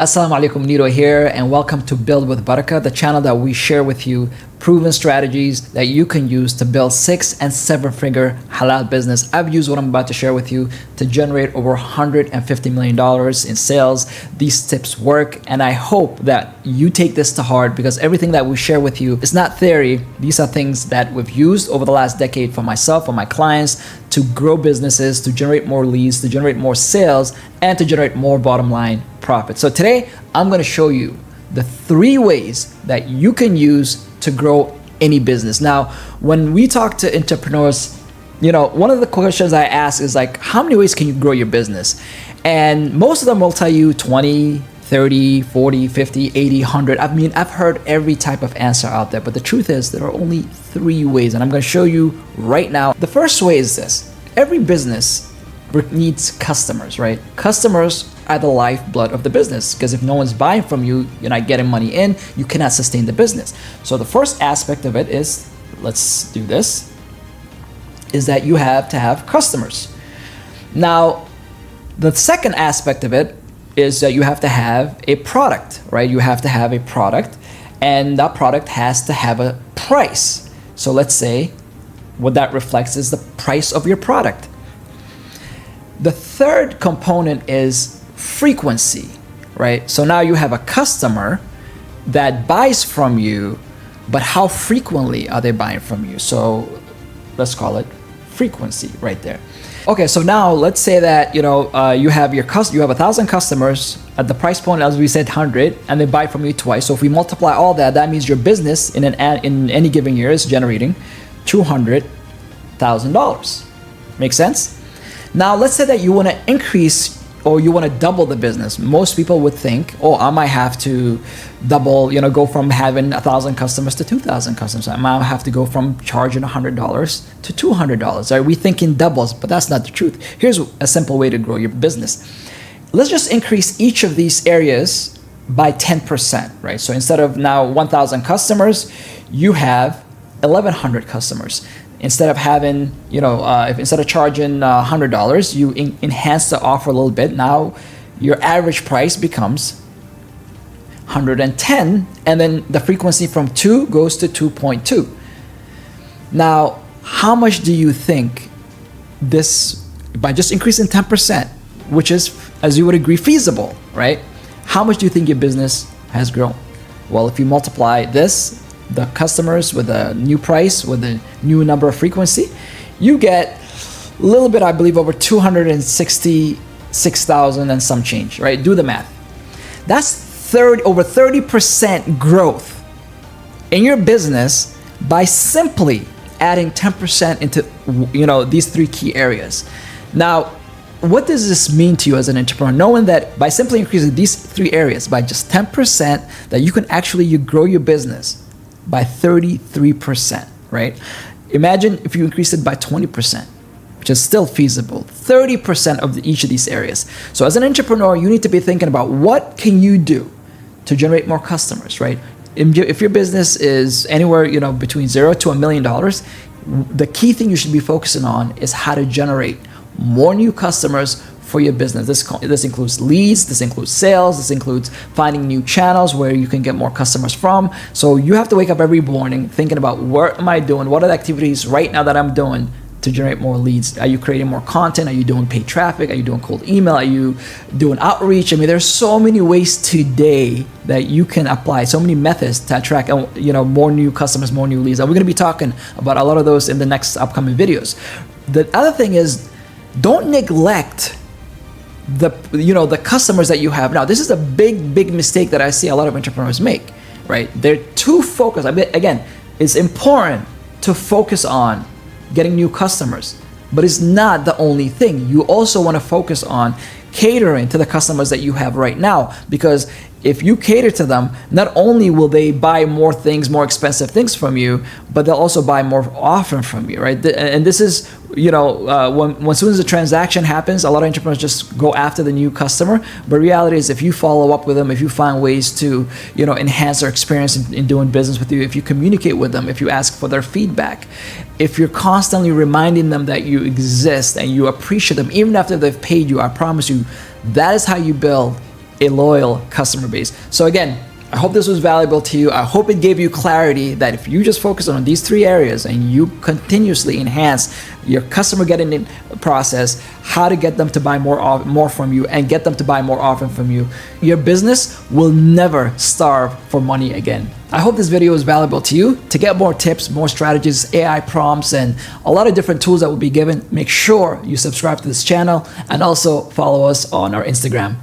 Assalamu alaikum, Nido here, and welcome to Build with Barakah, the channel that we share with you proven strategies that you can use to build 6- and 7-figure halal business. I've used what I'm about to share with you to generate over $150 million in sales. These tips work, and I hope that you take this to heart because everything that we share with you is not theory. These are things that we've used over the last decade for myself, for my clients, to grow businesses, to generate more leads, to generate more sales, and to generate more bottom line profit. So today, I'm going to show you the 3 ways that you can use to grow any business. Now, when we talk to entrepreneurs, one of the questions I ask is like, how many ways can you grow your business? And most of them will tell you 20, 30, 40, 50, 80, 100. I mean, I've heard every type of answer out there, but the truth is there are only 3 ways, and I'm going to show you right now. The first way is this. Every business needs customers, right? Customers are the lifeblood of the business, because if no one's buying from you, you're not getting money in, you cannot sustain the business. So the first aspect of it is, let's do this, is that you have to have customers. Now, the second aspect of it is that you have to have a product, right? You have to have a product, and that product has to have a price. So let's say what that reflects is the price of your product. The third component is frequency, right? So now you have a customer that buys from you, but how frequently are they buying from you? So let's call it frequency right there. Okay, so now let's say that you have 1,000 customers at the price point, as we said, 100, and they buy from you twice. So if we multiply all that, that means your business in any given year is generating $200,000. Make sense? Now, let's say that you want to increase or you want to double the business. Most people would think, oh, I might have to double, go from having 1,000 customers to 2,000 customers. I might have to go from charging $100 to $200. Right? We think in doubles, but that's not the truth. Here's a simple way to grow your business. Let's just increase each of these areas by 10%, right? So instead of now 1,000 customers, you have 1,100 customers. Instead of having, instead of charging $100, you enhance the offer a little bit. Now your average price becomes 110, and then the frequency from 2 goes to 2.2. Now, how much do you think this, by just increasing 10%, which is, as you would agree, feasible, right? How much do you think your business has grown? Well, if you multiply this, the customers with a new price, with a new number of frequency, you get a little bit, I believe, over 266,000 and some change, right? Do the math. That's over 30% growth in your business by simply adding 10% into, these 3 key areas. Now, what does this mean to you as an entrepreneur? Knowing that by simply increasing these 3 areas by just 10%, that you can actually grow your business by 33%, right? Imagine if you increase it by 20%, which is still feasible, 30% of each of these areas. So as an entrepreneur, you need to be thinking about what can you do to generate more customers, right? If your business is anywhere, between $0 to $1 million, the key thing you should be focusing on is how to generate more new customers for your business. This includes leads, this includes sales, this includes finding new channels where you can get more customers from. So you have to wake up every morning thinking about, what am I doing? What are the activities right now that I'm doing to generate more leads? Are you creating more content? Are you doing paid traffic? Are you doing cold email? Are you doing outreach? I mean, there's so many ways today that you can apply, so many methods to attract, more new customers, more new leads. And we're going to be talking about a lot of those in the next upcoming videos. The other thing is, don't neglect the customers that you have now. This is a big mistake that I see a lot of entrepreneurs make, right? They're too focused. I mean, again, it's important to focus on getting new customers, but it's not the only thing. You also want to focus on catering to the customers that you have right now, because if you cater to them, not only will they buy more things, more expensive things from you, but they'll also buy more often from you, right? And this is, when soon as a transaction happens, a lot of entrepreneurs just go after the new customer. But reality is, if you follow up with them, if you find ways to, enhance their experience in doing business with you, if you communicate with them, if you ask for their feedback, if you're constantly reminding them that you exist and you appreciate them, even after they've paid you, I promise you, that is how you build a loyal customer base. So again, I hope this was valuable to you. I hope it gave you clarity that if you just focus on these 3 areas and you continuously enhance your customer getting in process, how to get them to buy more from you and get them to buy more often from you, your business will never starve for money again. I hope this video was valuable to you. To get more tips, more strategies, AI prompts, and a lot of different tools that will be given, make sure you subscribe to this channel and also follow us on our Instagram.